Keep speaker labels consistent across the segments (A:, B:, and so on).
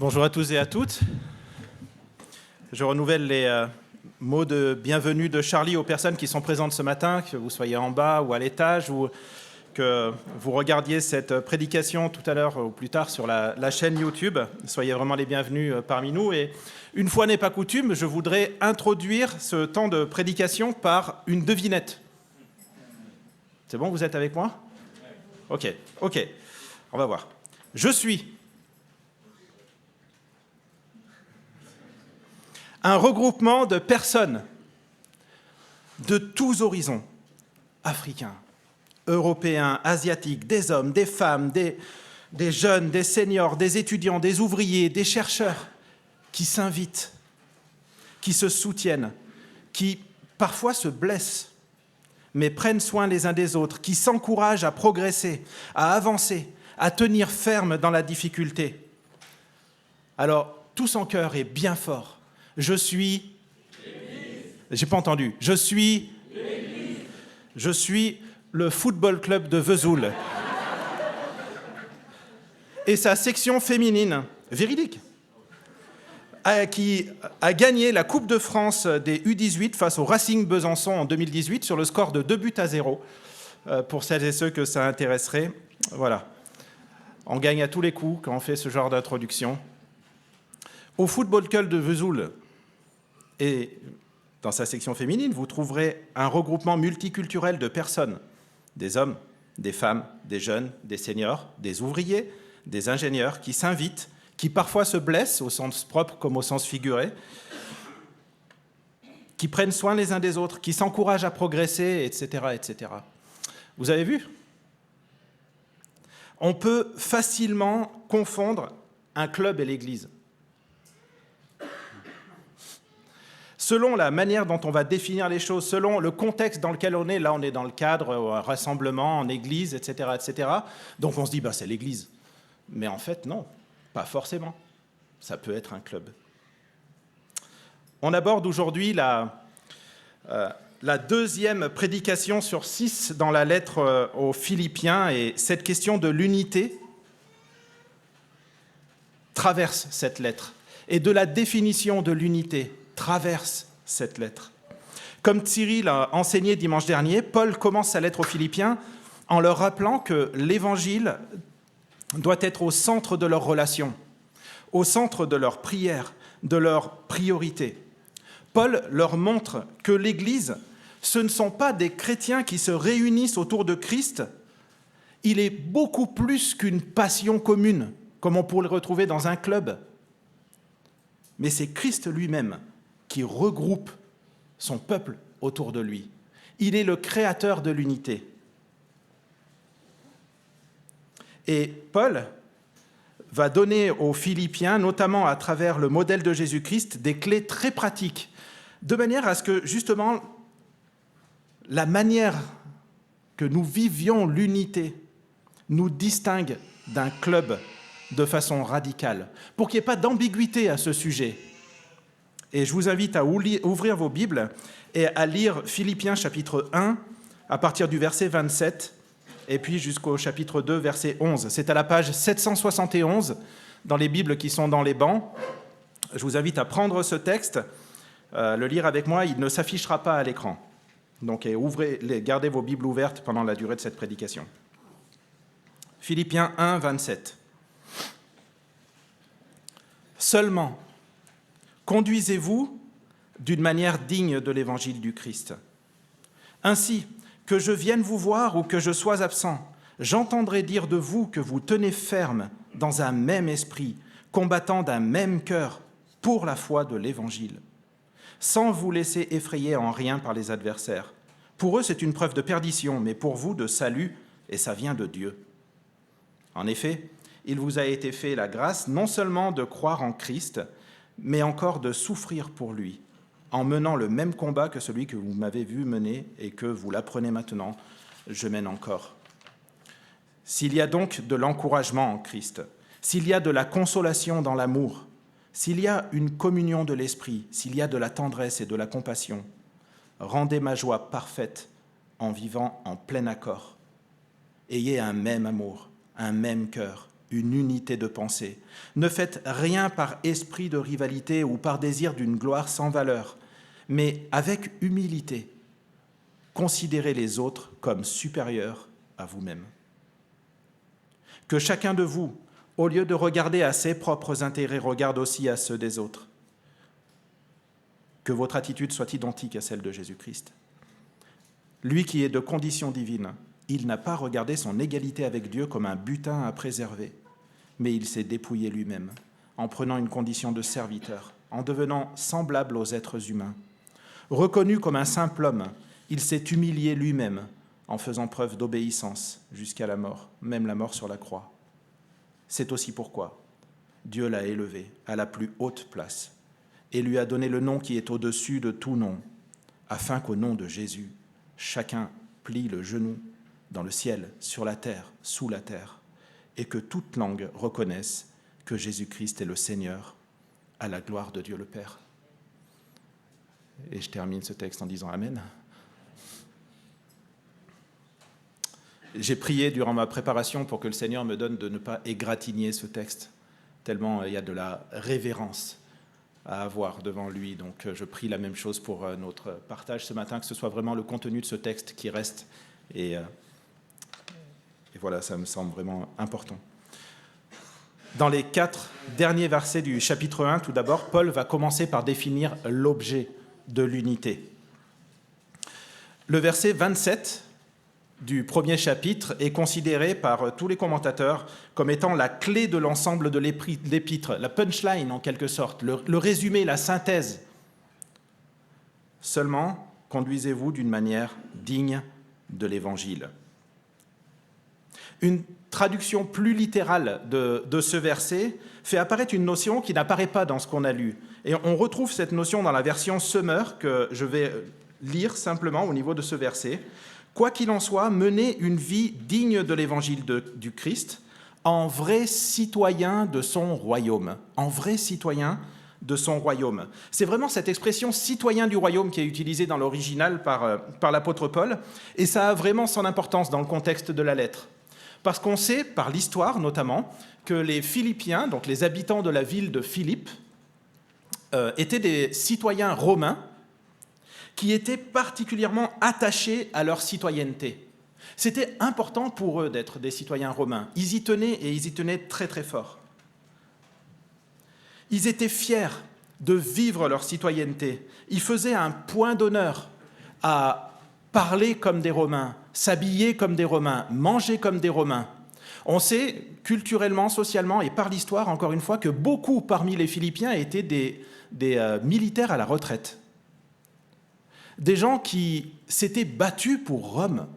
A: Bonjour à tous et à toutes. Je renouvelle les mots de bienvenue de Charlie aux personnes qui sont présentes ce matin, que vous soyez en bas ou à l'étage, ou que vous regardiez cette prédication tout à l'heure ou plus tard sur la chaîne YouTube. Soyez vraiment les bienvenus parmi nous. Et une fois n'est pas coutume, je voudrais introduire ce temps de prédication par une devinette. C'est bon, vous êtes avec moi ? Ok, on va voir. Je suis un regroupement de personnes de tous horizons, africains, européens, asiatiques, des hommes, des femmes, des jeunes, des seniors, des étudiants, des ouvriers, des chercheurs, qui s'invitent, qui se soutiennent, qui parfois se blessent, mais prennent soin les uns des autres, qui s'encouragent à progresser, à avancer, à tenir ferme dans la difficulté. Alors, tous en chœur et bien fort. Je suis... J'ai pas entendu. Je suis le football club de Vesoul. Et sa section féminine, véridique, qui a gagné la Coupe de France des U18 face au Racing Besançon en 2018 sur le score de 2-0, pour celles et ceux que ça intéresserait. Voilà. On gagne à tous les coups quand on fait ce genre d'introduction. Au football club de Vesoul, et dans sa section féminine, vous trouverez un regroupement multiculturel de personnes, des hommes, des femmes, des jeunes, des seniors, des ouvriers, des ingénieurs qui s'invitent, qui parfois se blessent au sens propre comme au sens figuré, qui prennent soin les uns des autres, qui s'encouragent à progresser, etc., etc. Vous avez vu ? On peut facilement confondre un club et l'Église. Selon la manière dont on va définir les choses, selon le contexte dans lequel on est, là on est dans le cadre, un rassemblement en église, etc., etc. Donc on se dit, c'est l'église. Mais en fait, non, pas forcément. Ça peut être un club. On aborde aujourd'hui la deuxième prédication sur 6 dans la lettre aux Philippiens, et cette question de l'unité traverse cette lettre, et de la définition de l'unité traverse cette lettre. Comme Cyril a enseigné dimanche dernier, Paul commence sa lettre aux Philippiens en leur rappelant que l'Évangile doit être au centre de leurs relations, au centre de leurs prières, de leurs priorités. Paul leur montre que l'Église, ce ne sont pas des chrétiens qui se réunissent autour de Christ, il est beaucoup plus qu'une passion commune, comme on pourrait le retrouver dans un club. Mais c'est Christ lui-même qui regroupe son peuple autour de lui. Il est le créateur de l'unité. Et Paul va donner aux Philippiens, notamment à travers le modèle de Jésus-Christ, des clés très pratiques, de manière à ce que, justement, la manière que nous vivions l'unité nous distingue d'un club de façon radicale, pour qu'il n'y ait pas d'ambiguïté à ce sujet. Et je vous invite à ouvrir vos Bibles et à lire Philippiens chapitre 1, à partir du verset 27, et puis jusqu'au chapitre 2, verset 11. C'est à la page 771 dans les Bibles qui sont dans les bancs. Je vous invite à prendre ce texte, le lire avec moi, il ne s'affichera pas à l'écran. Donc gardez vos Bibles ouvertes pendant la durée de cette prédication. Philippiens 1, 27. Seulement, conduisez-vous d'une manière digne de l'évangile du Christ. Ainsi, que je vienne vous voir ou que je sois absent, j'entendrai dire de vous que vous tenez ferme dans un même esprit, combattant d'un même cœur pour la foi de l'évangile, sans vous laisser effrayer en rien par les adversaires. Pour eux, c'est une preuve de perdition, mais pour vous, de salut, et ça vient de Dieu. En effet, il vous a été fait la grâce non seulement de croire en Christ, mais encore de souffrir pour lui, en menant le même combat que celui que vous m'avez vu mener et que vous l'apprenez maintenant, je mène encore. S'il y a donc de l'encouragement en Christ, s'il y a de la consolation dans l'amour, s'il y a une communion de l'esprit, s'il y a de la tendresse et de la compassion, rendez ma joie parfaite en vivant en plein accord. Ayez un même amour, un même cœur, une unité de pensée. Ne faites rien par esprit de rivalité ou par désir d'une gloire sans valeur, mais avec humilité. Considérez les autres comme supérieurs à vous-même. Que chacun de vous, au lieu de regarder à ses propres intérêts, regarde aussi à ceux des autres. Que votre attitude soit identique à celle de Jésus-Christ. Lui qui est de condition divine, il n'a pas regardé son égalité avec Dieu comme un butin à préserver, mais il s'est dépouillé lui-même, en prenant une condition de serviteur, en devenant semblable aux êtres humains. Reconnu comme un simple homme, il s'est humilié lui-même, en faisant preuve d'obéissance jusqu'à la mort, même la mort sur la croix. C'est aussi pourquoi Dieu l'a élevé à la plus haute place et lui a donné le nom qui est au-dessus de tout nom, afin qu'au nom de Jésus, chacun plie le genou dans le ciel, sur la terre, sous la terre, et que toute langue reconnaisse que Jésus-Christ est le Seigneur, à la gloire de Dieu le Père. Et je termine ce texte en disant Amen. J'ai prié durant ma préparation pour que le Seigneur me donne de ne pas égratigner ce texte, tellement il y a de la révérence à avoir devant lui. Donc je prie la même chose pour notre partage ce matin, que ce soit vraiment le contenu de ce texte qui reste. Et voilà, ça me semble vraiment important. Dans les 4 derniers versets du chapitre 1, tout d'abord, Paul va commencer par définir l'objet de l'unité. Le verset 27 du premier chapitre est considéré par tous les commentateurs comme étant la clé de l'ensemble de l'épître, la punchline en quelque sorte, le résumé, la synthèse. Seulement, conduisez-vous d'une manière digne de l'Évangile. Une traduction plus littérale de ce verset fait apparaître une notion qui n'apparaît pas dans ce qu'on a lu. Et on retrouve cette notion dans la version Summer que je vais lire simplement au niveau de ce verset. Quoi qu'il en soit, menez une vie digne de l'évangile du Christ, en vrai citoyen de son royaume. En vrai citoyen de son royaume. C'est vraiment cette expression citoyen du royaume qui est utilisée dans l'original par l'apôtre Paul, et ça a vraiment son importance dans le contexte de la lettre. Parce qu'on sait, par l'histoire notamment, que les Philippiens, donc les habitants de la ville de Philippe, étaient des citoyens romains qui étaient particulièrement attachés à leur citoyenneté. C'était important pour eux d'être des citoyens romains. Ils y tenaient, et ils y tenaient très très fort. Ils étaient fiers de vivre leur citoyenneté. Ils faisaient un point d'honneur à parler comme des Romains, s'habiller comme des Romains, manger comme des Romains. On sait culturellement, socialement et par l'histoire, encore une fois, que beaucoup parmi les Philippiens étaient des militaires à la retraite. Des gens qui s'étaient battus pour Rome.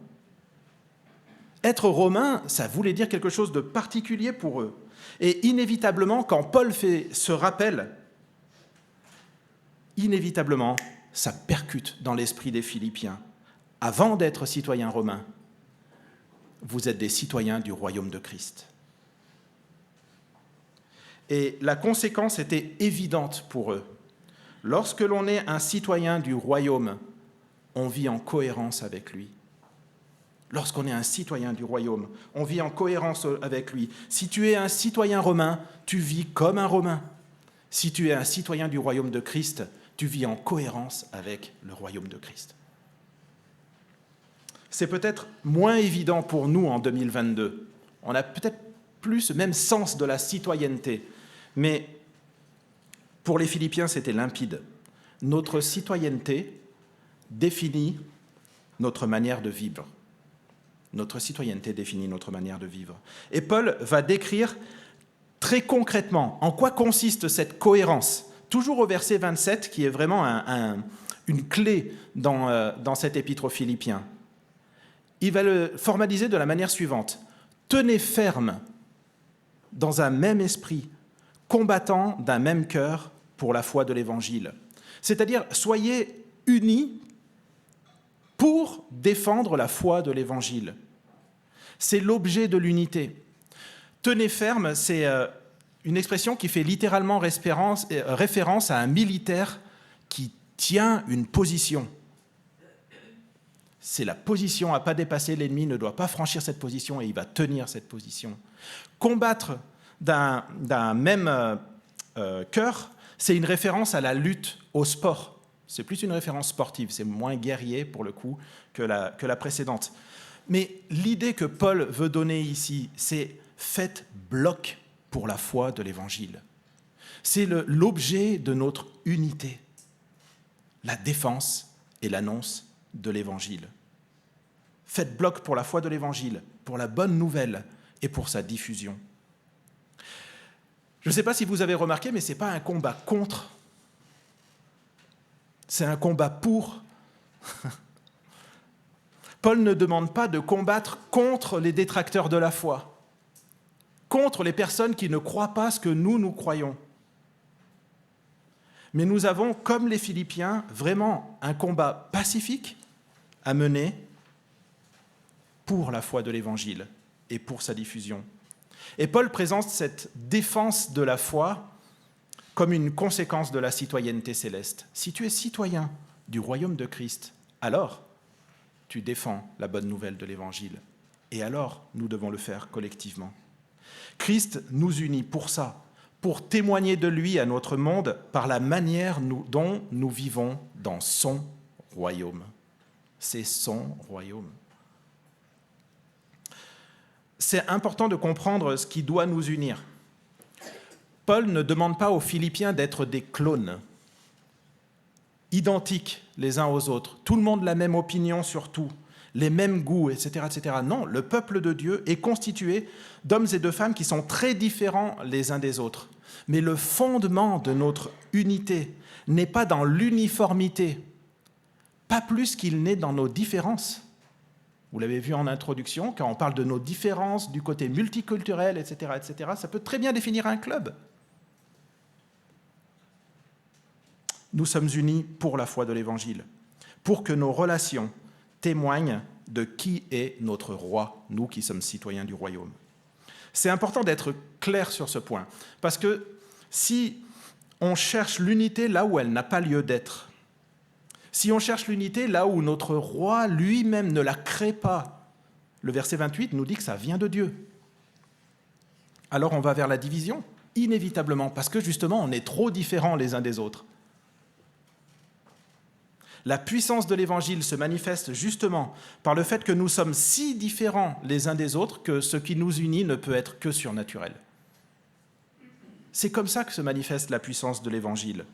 A: Être romain, ça voulait dire quelque chose de particulier pour eux. Et inévitablement, quand Paul fait ce rappel, inévitablement, ça percute dans l'esprit des Philippiens. Avant d'être citoyens romains, vous êtes des citoyens du royaume de Christ. Et la conséquence était évidente pour eux. Lorsque l'on est un citoyen du royaume, on vit en cohérence avec lui. Lorsqu'on est un citoyen du royaume, on vit en cohérence avec lui. Si tu es un citoyen romain, tu vis comme un Romain. Si tu es un citoyen du royaume de Christ, tu vis en cohérence avec le royaume de Christ. C'est peut-être moins évident pour nous en 2022. On a peut-être plus le même sens de la citoyenneté. Mais pour les Philippiens, c'était limpide. Notre citoyenneté définit notre manière de vivre. Notre citoyenneté définit notre manière de vivre. Et Paul va décrire très concrètement en quoi consiste cette cohérence, toujours au verset 27, qui est vraiment une clé dans cet épître aux Philippiens. Il va le formaliser de la manière suivante. Tenez ferme dans un même esprit, combattant d'un même cœur pour la foi de l'Évangile. C'est-à-dire, soyez unis pour défendre la foi de l'Évangile. C'est l'objet de l'unité. Tenez ferme, c'est une expression qui fait littéralement référence à un militaire qui tient une position. C'est la position à ne pas dépasser, l'ennemi ne doit pas franchir cette position et il va tenir cette position. Combattre d'un même cœur, c'est une référence à la lutte, au sport. C'est plus une référence sportive, c'est moins guerrier pour le coup que la précédente. Mais l'idée que Paul veut donner ici, c'est « faites bloc pour la foi de l'Évangile ». C'est l'objet de notre unité, la défense et l'annonce de l'Évangile. Faites bloc pour la foi de l'Évangile, pour la bonne nouvelle et pour sa diffusion. Je ne sais pas si vous avez remarqué, mais ce n'est pas un combat contre, c'est un combat pour. Paul ne demande pas de combattre contre les détracteurs de la foi, contre les personnes qui ne croient pas ce que nous croyons. Mais nous avons, comme les Philippiens, vraiment un combat pacifique à mener pour la foi de l'Évangile et pour sa diffusion. Et Paul présente cette défense de la foi comme une conséquence de la citoyenneté céleste. Si tu es citoyen du royaume de Christ, alors tu défends la bonne nouvelle de l'Évangile. Et alors, nous devons le faire collectivement. Christ nous unit pour ça, pour témoigner de lui à notre monde par la manière dont nous vivons dans son royaume. C'est son royaume. C'est important de comprendre ce qui doit nous unir. Paul ne demande pas aux Philippiens d'être des clones, identiques les uns aux autres, tout le monde la même opinion sur tout, les mêmes goûts, etc., etc. Non, le peuple de Dieu est constitué d'hommes et de femmes qui sont très différents les uns des autres. Mais le fondement de notre unité n'est pas dans l'uniformité, pas plus qu'il n'est dans nos différences. Vous l'avez vu en introduction, quand on parle de nos différences du côté multiculturel, etc., ça peut très bien définir un club. Nous sommes unis pour la foi de l'Évangile, pour que nos relations témoignent de qui est notre roi, nous qui sommes citoyens du royaume. C'est important d'être clair sur ce point, parce que si on cherche l'unité là où elle n'a pas lieu d'être, si on cherche l'unité là où notre roi lui-même ne la crée pas, le verset 28 nous dit que ça vient de Dieu. Alors on va vers la division, inévitablement, parce que justement on est trop différents les uns des autres. La puissance de l'Évangile se manifeste justement par le fait que nous sommes si différents les uns des autres que ce qui nous unit ne peut être que surnaturel. C'est comme ça que se manifeste la puissance de l'Évangile.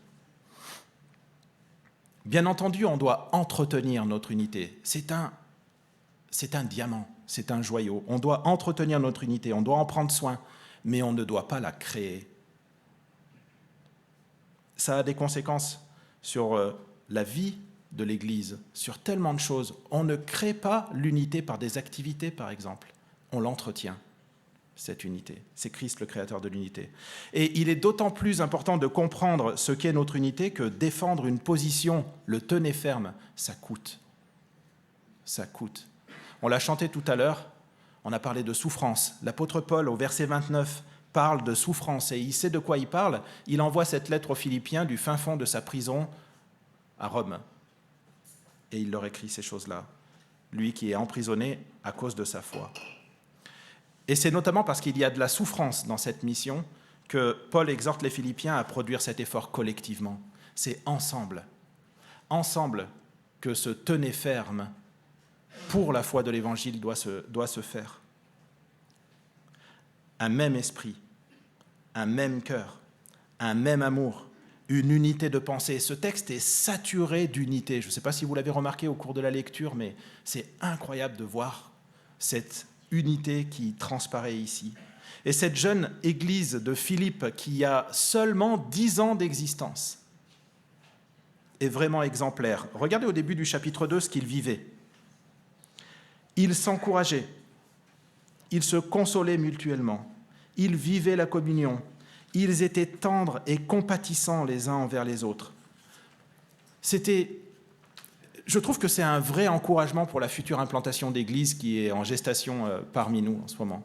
A: Bien entendu, on doit entretenir notre unité. C'est un diamant, c'est un joyau. On doit entretenir notre unité, on doit en prendre soin, mais on ne doit pas la créer. Ça a des conséquences sur la vie de l'Église, sur tellement de choses. On ne crée pas l'unité par des activités, par exemple. On l'entretient, cette unité. C'est Christ le créateur de l'unité. Et il est d'autant plus important de comprendre ce qu'est notre unité que défendre une position, le tenir ferme, ça coûte. Ça coûte. On l'a chanté tout à l'heure, on a parlé de souffrance. L'apôtre Paul, au verset 29, parle de souffrance et il sait de quoi il parle. Il envoie cette lettre aux Philippiens du fin fond de sa prison à Rome. Et il leur écrit ces choses-là, lui qui est emprisonné à cause de sa foi. Et c'est notamment parce qu'il y a de la souffrance dans cette mission que Paul exhorte les Philippiens à produire cet effort collectivement. C'est ensemble que se tenir ferme pour la foi de l'Évangile doit se faire. Un même esprit, un même cœur, un même amour, une unité de pensée. Ce texte est saturé d'unité. Je ne sais pas si vous l'avez remarqué au cours de la lecture, mais c'est incroyable de voir cette unité qui transparaît ici. Et cette jeune église de Philippe, qui a seulement 10 ans d'existence, est vraiment exemplaire. Regardez au début du chapitre 2 ce qu'ils vivaient. Ils s'encourageaient, ils se consolaient mutuellement, ils vivaient la communion, ils étaient tendres et compatissants les uns envers les autres. Je trouve que c'est un vrai encouragement pour la future implantation d'église qui est en gestation parmi nous en ce moment.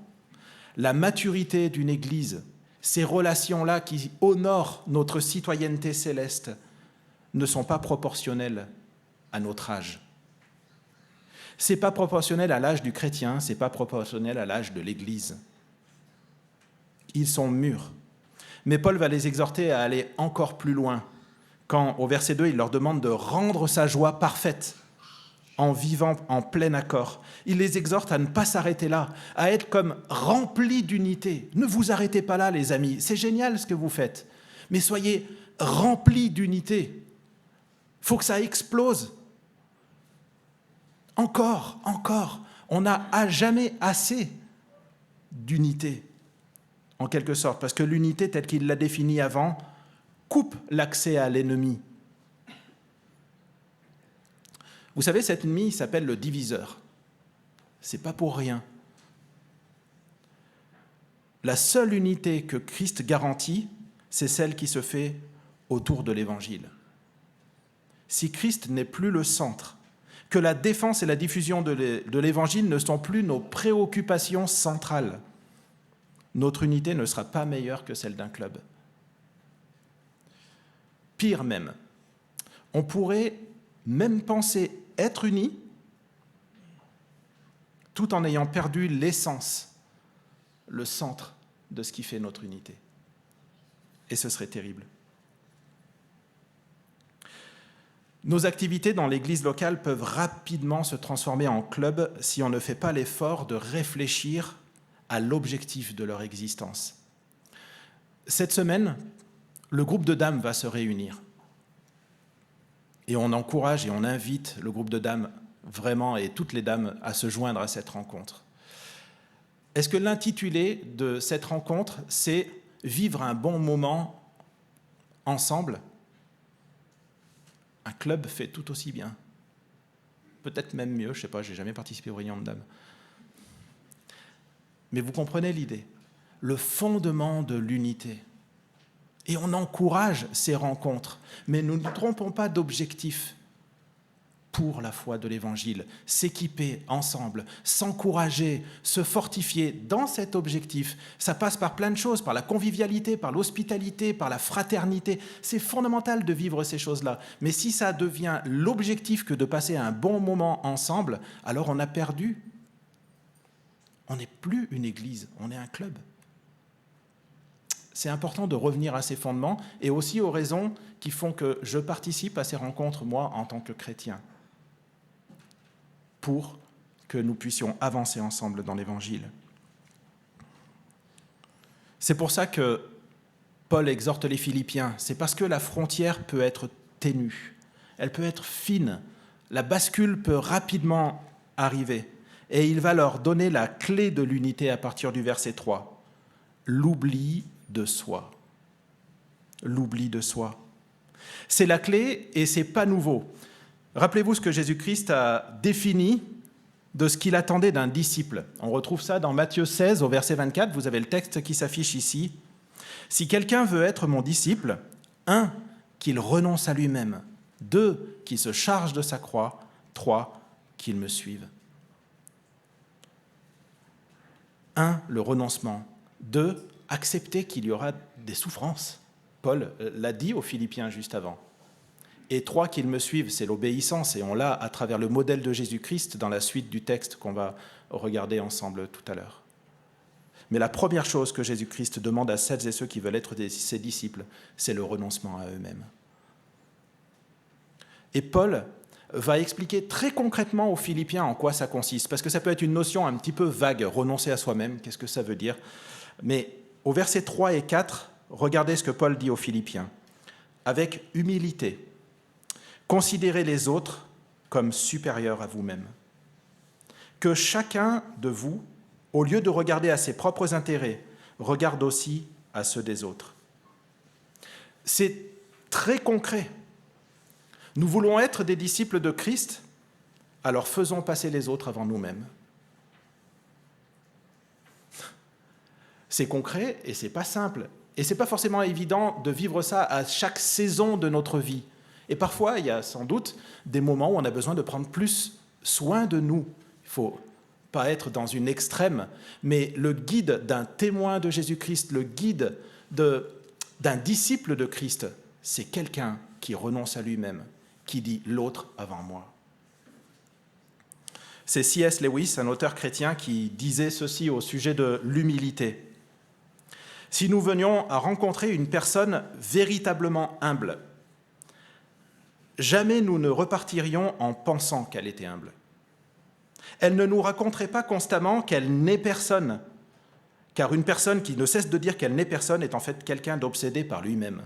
A: La maturité d'une église, ces relations-là qui honorent notre citoyenneté céleste, ne sont pas proportionnelles à notre âge. Ce n'est pas proportionnel à l'âge du chrétien, ce n'est pas proportionnel à l'âge de l'Église. Ils sont mûrs. Mais Paul va les exhorter à aller encore plus loin, quand, au verset 2, il leur demande de rendre sa joie parfaite en vivant en plein accord. Il les exhorte à ne pas s'arrêter là, à être comme remplis d'unité. Ne vous arrêtez pas là, les amis. C'est génial ce que vous faites, mais soyez remplis d'unité. Il faut que ça explose. Encore. On n'a jamais assez d'unité, en quelque sorte, parce que l'unité, telle qu'il l'a définie avant, coupe l'accès à l'ennemi. Vous savez, cet ennemi s'appelle le diviseur. Ce n'est pas pour rien. La seule unité que Christ garantit, c'est celle qui se fait autour de l'Évangile. Si Christ n'est plus le centre, que la défense et la diffusion de l'Évangile ne sont plus nos préoccupations centrales, notre unité ne sera pas meilleure que celle d'un club. Pire même, on pourrait même penser être unis tout en ayant perdu l'essence, le centre de ce qui fait notre unité. Et ce serait terrible. Nos activités dans l'église locale peuvent rapidement se transformer en club si on ne fait pas l'effort de réfléchir à l'objectif de leur existence. Cette semaine, le groupe de dames va se réunir. Et on encourage et on invite le groupe de dames, vraiment, et toutes les dames, à se joindre à cette rencontre. Est-ce que l'intitulé de cette rencontre, c'est « Vivre un bon moment ensemble » ? Un club fait tout aussi bien. Peut-être même mieux, je ne sais pas, je n'ai jamais participé aux réunions de dames. Mais vous comprenez l'idée, le fondement de l'unité. Et on encourage ces rencontres, mais nous ne nous trompons pas d'objectif pour la foi de l'Évangile. S'équiper ensemble, s'encourager, se fortifier dans cet objectif, ça passe par plein de choses, par la convivialité, par l'hospitalité, par la fraternité. C'est fondamental de vivre ces choses-là. Mais si ça devient l'objectif que de passer un bon moment ensemble, alors on a perdu. On n'est plus une église, on est un club. C'est important de revenir à ces fondements et aussi aux raisons qui font que je participe à ces rencontres, moi, en tant que chrétien, pour que nous puissions avancer ensemble dans l'Évangile. C'est pour ça que Paul exhorte les Philippiens. C'est parce que la frontière peut être ténue, elle peut être fine, la bascule peut rapidement arriver. Et il va leur donner la clé de l'unité à partir du verset 3. L'oubli de soi. L'oubli de soi. C'est la clé et ce n'est pas nouveau. Rappelez-vous ce que Jésus-Christ a défini de ce qu'il attendait d'un disciple. On retrouve ça dans Matthieu 16 au verset 24. Vous avez le texte qui s'affiche ici. « Si quelqu'un veut être mon disciple, 1, qu'il renonce à lui-même. 2, qu'il se charge de sa croix. 3, qu'il me suive. » 1, le renoncement. 2, accepter qu'il y aura des souffrances. Paul l'a dit aux Philippiens juste avant. Et 3, qu'ils me suivent, c'est l'obéissance. Et on l'a à travers le modèle de Jésus-Christ dans la suite du texte qu'on va regarder ensemble tout à l'heure. Mais la première chose que Jésus-Christ demande à celles et ceux qui veulent être ses disciples, c'est le renoncement à eux-mêmes. Et Paul va expliquer très concrètement aux Philippiens en quoi ça consiste, parce que ça peut être une notion un petit peu vague, renoncer à soi-même, qu'est-ce que ça veut dire ? Mais au verset 3 et 4, regardez ce que Paul dit aux Philippiens. Avec humilité, considérez les autres comme supérieurs à vous-même. Que chacun de vous, au lieu de regarder à ses propres intérêts, regarde aussi à ceux des autres. C'est très concret. Nous voulons être des disciples de Christ, alors faisons passer les autres avant nous-mêmes. C'est concret et c'est pas simple. Et c'est pas forcément évident de vivre ça à chaque saison de notre vie. Et parfois, il y a sans doute des moments où on a besoin de prendre plus soin de nous. Il ne faut pas être dans une extrême, mais le guide d'un témoin de Jésus-Christ, le guide d'un disciple de Christ, c'est quelqu'un qui renonce à lui-même, qui dit « l'autre avant moi ». C'est C.S. Lewis, un auteur chrétien, qui disait ceci au sujet de l'humilité. Si nous venions à rencontrer une personne véritablement humble, jamais nous ne repartirions en pensant qu'elle était humble. Elle ne nous raconterait pas constamment qu'elle n'est personne, car une personne qui ne cesse de dire qu'elle n'est personne est en fait quelqu'un d'obsédé par lui-même.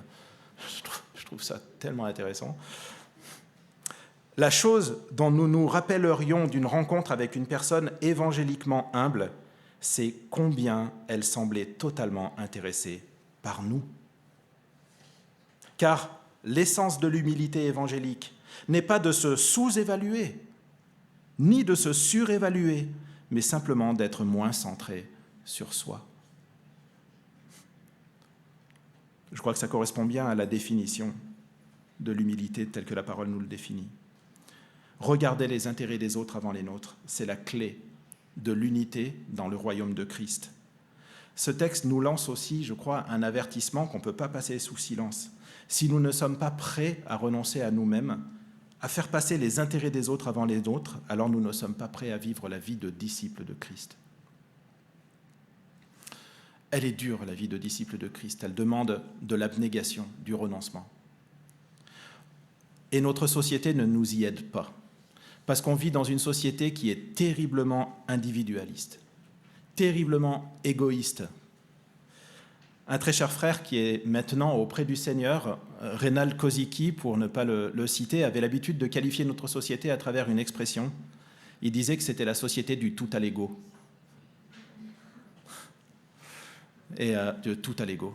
A: Je trouve ça tellement intéressant. La chose dont nous nous rappellerions d'une rencontre avec une personne évangéliquement humble, c'est combien elle semblait totalement intéressée par nous. Car l'essence de l'humilité évangélique n'est pas de se sous-évaluer, ni de se surévaluer, mais simplement d'être moins centré sur soi. Je crois que ça correspond bien à la définition de l'humilité telle que la parole nous le définit. Regarder les intérêts des autres avant les nôtres, c'est la clé de l'unité dans le royaume de Christ. Ce texte nous lance aussi, je crois, un avertissement qu'on ne peut pas passer sous silence. Si nous ne sommes pas prêts à renoncer à nous-mêmes, à faire passer les intérêts des autres avant les nôtres, alors nous ne sommes pas prêts à vivre la vie de disciple de Christ. Elle est dure, la vie de disciple de Christ. Elle demande de l'abnégation, du renoncement. Et notre société ne nous y aide pas. Parce qu'on vit dans une société qui est terriblement individualiste, terriblement égoïste. Un très cher frère qui est maintenant auprès du Seigneur, Rénal Kozicki, pour ne pas le citer, avait l'habitude de qualifier notre société à travers une expression. Il disait que c'était la société du tout à l'ego. Et de tout à l'ego.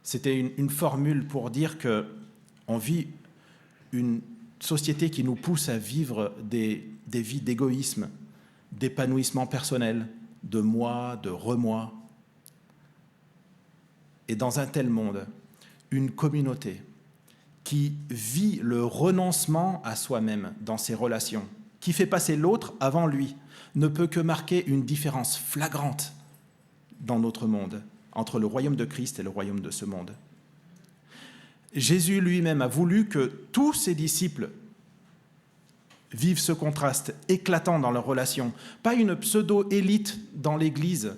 A: C'était une formule pour dire qu'on vit une société qui nous pousse à vivre des vies d'égoïsme, d'épanouissement personnel, de moi, de remoi. Et dans un tel monde, une communauté qui vit le renoncement à soi-même dans ses relations, qui fait passer l'autre avant lui, ne peut que marquer une différence flagrante dans notre monde, entre le royaume de Christ et le royaume de ce monde. Jésus lui-même a voulu que tous ses disciples vivent ce contraste éclatant dans leurs relations, pas une pseudo-élite dans l'Église.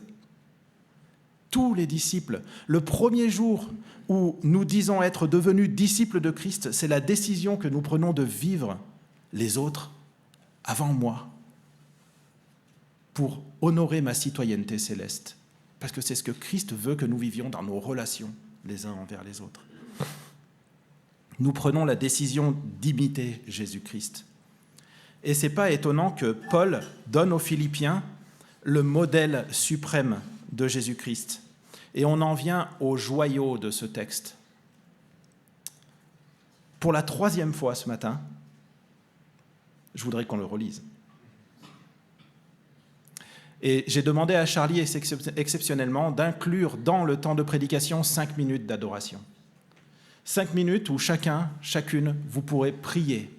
A: Tous les disciples, le premier jour où nous disons être devenus disciples de Christ, c'est la décision que nous prenons de vivre les autres avant moi pour honorer ma citoyenneté céleste. Parce que c'est ce que Christ veut que nous vivions dans nos relations les uns envers les autres. Nous prenons la décision d'imiter Jésus-Christ. Et ce n'est pas étonnant que Paul donne aux Philippiens le modèle suprême de Jésus-Christ. Et on en vient au joyau de ce texte. Pour la 3e fois ce matin, je voudrais qu'on le relise. Et j'ai demandé à Charlie exceptionnellement d'inclure dans le temps de prédication 5 minutes d'adoration. 5 minutes où chacun, chacune, vous pourrez prier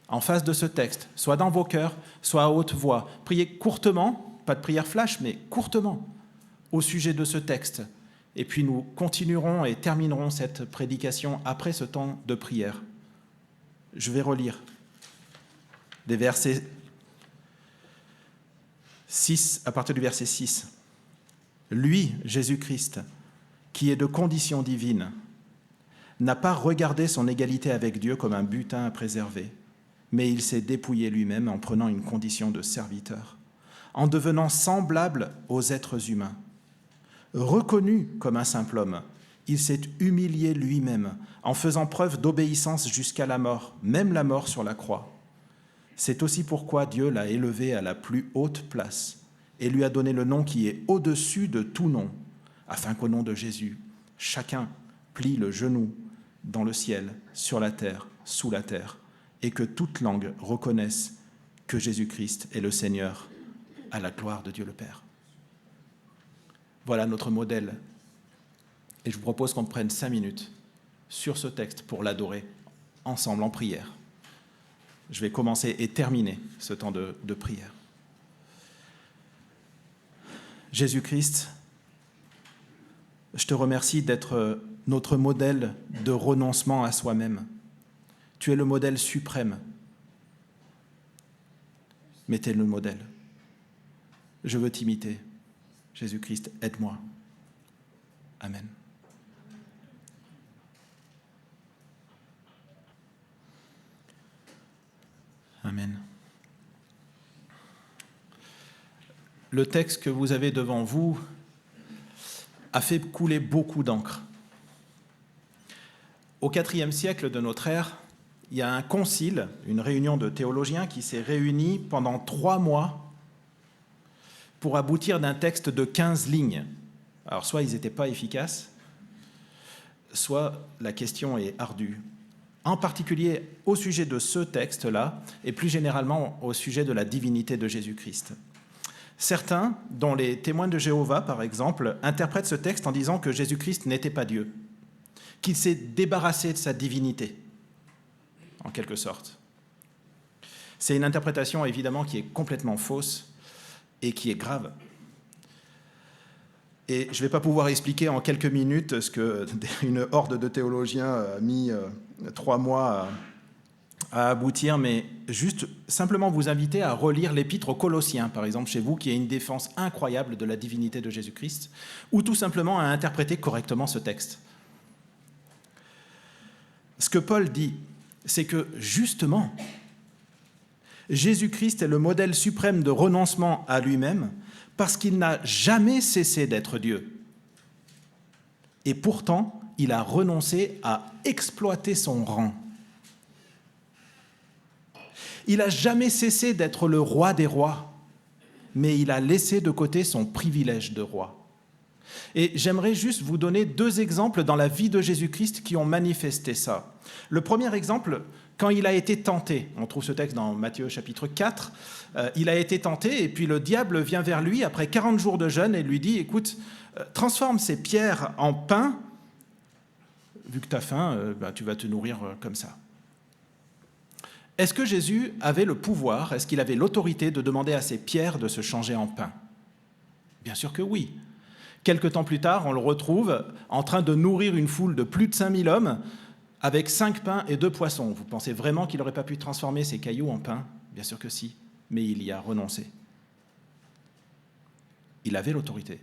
A: en face de ce texte, soit dans vos cœurs, soit à haute voix. Priez courtement, pas de prière flash, mais courtement au sujet de ce texte. Et puis nous continuerons et terminerons cette prédication après ce temps de prière. Je vais relire des versets 6, à partir du verset 6. Lui, Jésus-Christ, qui est de condition divine, n'a pas regardé son égalité avec Dieu comme un butin à préserver, mais il s'est dépouillé lui-même en prenant une condition de serviteur, en devenant semblable aux êtres humains. Reconnu comme un simple homme, il s'est humilié lui-même en faisant preuve d'obéissance jusqu'à la mort, même la mort sur la croix. C'est aussi pourquoi Dieu l'a élevé à la plus haute place et lui a donné le nom qui est au-dessus de tout nom, afin qu'au nom de Jésus, chacun plie le genou dans le ciel, sur la terre, sous la terre, et que toute langue reconnaisse que Jésus-Christ est le Seigneur, à la gloire de Dieu le Père. Voilà notre modèle. Et je vous propose qu'on prenne 5 minutes sur ce texte pour l'adorer ensemble en prière. Je vais commencer et terminer ce temps de prière. Jésus-Christ, je te remercie d'être notre modèle de renoncement à soi-même. Tu es le modèle suprême. Mettez le modèle. Je veux t'imiter. Jésus-Christ, aide-moi. Amen. Amen. Le texte que vous avez devant vous a fait couler beaucoup d'encre. Au IVe siècle de notre ère, il y a un concile, une réunion de théologiens qui s'est réunie pendant 3 mois pour aboutir d'un texte de 15 lignes. Alors, soit ils n'étaient pas efficaces, soit la question est ardue. En particulier au sujet de ce texte-là, et plus généralement au sujet de la divinité de Jésus-Christ. Certains, dont les témoins de Jéhovah, par exemple, interprètent ce texte en disant que Jésus-Christ n'était pas Dieu, qu'il s'est débarrassé de sa divinité, en quelque sorte. C'est une interprétation, évidemment, qui est complètement fausse et qui est grave. Et je ne vais pas pouvoir expliquer en quelques minutes ce qu'une horde de théologiens a mis 3 mois à aboutir, mais juste simplement vous inviter à relire l'épître aux Colossiens, par exemple, chez vous, qui est une défense incroyable de la divinité de Jésus-Christ, ou tout simplement à interpréter correctement ce texte. Ce que Paul dit, c'est que, justement, Jésus-Christ est le modèle suprême de renoncement à lui-même parce qu'il n'a jamais cessé d'être Dieu. Et pourtant, il a renoncé à exploiter son rang. Il n'a jamais cessé d'être le roi des rois, mais il a laissé de côté son privilège de roi. Et j'aimerais juste vous donner 2 exemples dans la vie de Jésus-Christ qui ont manifesté ça. Le premier exemple, quand il a été tenté, on trouve ce texte dans Matthieu chapitre 4, il a été tenté et puis le diable vient vers lui après 40 jours de jeûne et lui dit « Écoute, transforme ces pierres en pain, vu que tu as faim, tu vas te nourrir comme ça. » Est-ce que Jésus avait le pouvoir, est-ce qu'il avait l'autorité de demander à ces pierres de se changer en pain? Bien sûr que oui. Quelque temps plus tard, on le retrouve en train de nourrir une foule de plus de 5000 hommes avec 5 pains et 2 poissons. Vous pensez vraiment qu'il n'aurait pas pu transformer ces cailloux en pain? Bien sûr que si, mais il y a renoncé. Il avait l'autorité,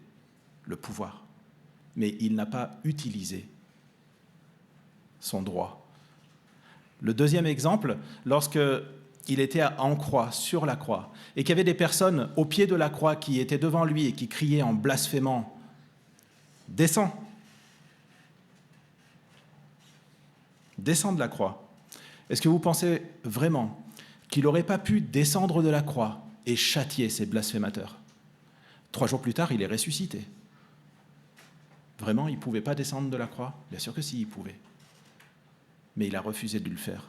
A: le pouvoir, mais il n'a pas utilisé son droit. Le deuxième exemple, lorsqu'il était en croix, sur la croix, et qu'il y avait des personnes au pied de la croix qui étaient devant lui et qui criaient en blasphémant « Descends ! Descends de la croix !» Est-ce que vous pensez vraiment qu'il n'aurait pas pu descendre de la croix et châtier ces blasphémateurs? 3 jours plus tard, il est ressuscité. Vraiment, il ne pouvait pas descendre de la croix? Bien sûr que si, il pouvait. Mais il a refusé de le faire.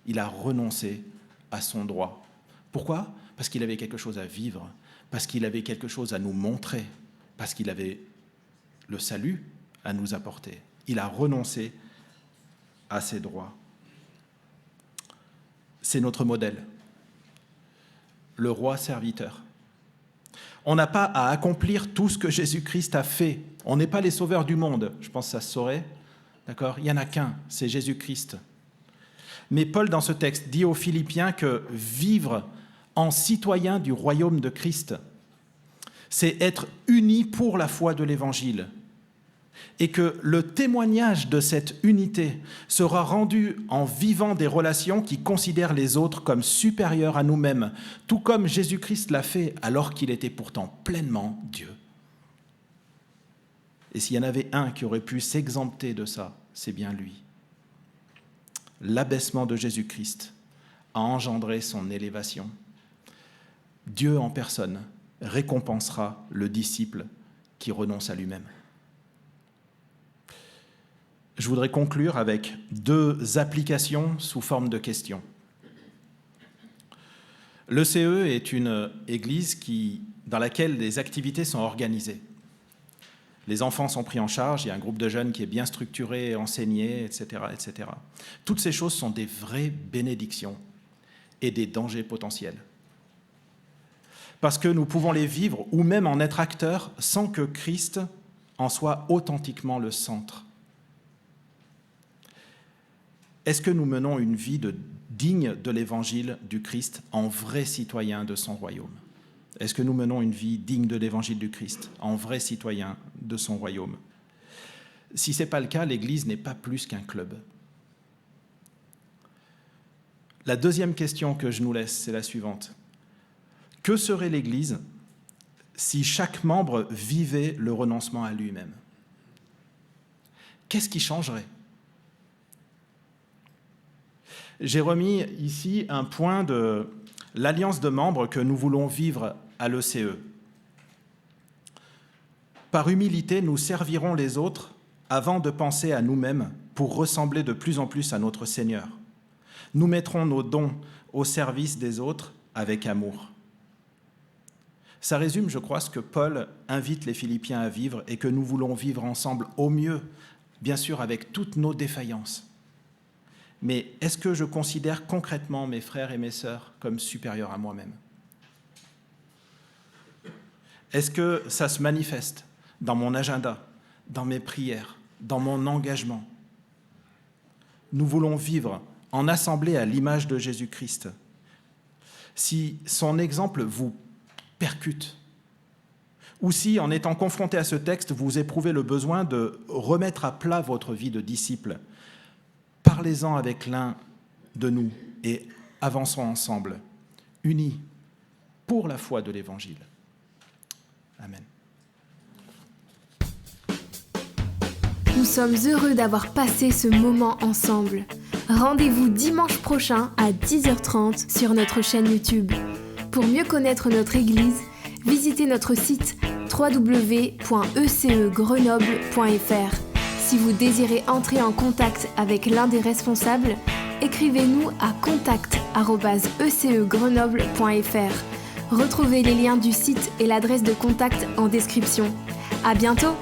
A: Il a renoncé à son droit. Pourquoi? Parce qu'il avait quelque chose à vivre, parce qu'il avait quelque chose à nous montrer, parce qu'il avait le salut à nous apporter. Il a renoncé à ses droits. C'est notre modèle, le roi serviteur. On n'a pas à accomplir tout ce que Jésus-Christ a fait. On n'est pas les sauveurs du monde. Je pense que ça se saurait. D'accord? Il n'y en a qu'un, c'est Jésus-Christ. Mais Paul, dans ce texte, dit aux Philippiens que vivre en citoyen du royaume de Christ, c'est être unis pour la foi de l'Évangile. Et que le témoignage de cette unité sera rendu en vivant des relations qui considèrent les autres comme supérieurs à nous-mêmes, tout comme Jésus-Christ l'a fait alors qu'il était pourtant pleinement Dieu. Et s'il y en avait un qui aurait pu s'exempter de ça, c'est bien lui. L'abaissement de Jésus-Christ a engendré son élévation. Dieu en personne récompensera le disciple qui renonce à lui-même. Je voudrais conclure avec 2 applications sous forme de questions. L'ECE est une église dans laquelle des activités sont organisées. Les enfants sont pris en charge, il y a un groupe de jeunes qui est bien structuré, enseigné, etc., etc. Toutes ces choses sont des vraies bénédictions et des dangers potentiels. Parce que nous pouvons les vivre ou même en être acteurs sans que Christ en soit authentiquement le centre. Est-ce que nous menons une vie de dignes de l'évangile du Christ, en vrais citoyens de son royaume? Est-ce que nous menons une vie digne de l'évangile du Christ, en vrais citoyens de son royaume? Si ce n'est pas le cas, l'Église n'est pas plus qu'un club. La deuxième question que je nous laisse, c'est la suivante. Que serait l'Église si chaque membre vivait le renoncement à lui-même? Qu'est-ce qui changerait? J'ai remis ici un point de l'alliance de membres que nous voulons vivre à l'ECE. Par humilité, nous servirons les autres avant de penser à nous-mêmes pour ressembler de plus en plus à notre Seigneur. Nous mettrons nos dons au service des autres avec amour. Ça résume, je crois, ce que Paul invite les Philippiens à vivre et que nous voulons vivre ensemble au mieux, bien sûr avec toutes nos défaillances. Mais est-ce que je considère concrètement mes frères et mes sœurs comme supérieurs à moi-même? Est-ce que ça se manifeste dans mon agenda, dans mes prières, dans mon engagement? Nous voulons vivre en assemblée à l'image de Jésus-Christ. Si son exemple vous percute, ou si, en étant confronté à ce texte, vous éprouvez le besoin de remettre à plat votre vie de disciple, parlez-en avec l'un de nous et avançons ensemble, unis pour la foi de l'Évangile. Amen.
B: Nous sommes heureux d'avoir passé ce moment ensemble. Rendez-vous dimanche prochain à 10h30 sur notre chaîne YouTube. Pour mieux connaître notre Église, visitez notre site www.ecegrenoble.fr. Si vous désirez entrer en contact avec l'un des responsables, écrivez-nous à contact@ecegrenoble.fr. Retrouvez les liens du site et l'adresse de contact en description. À bientôt!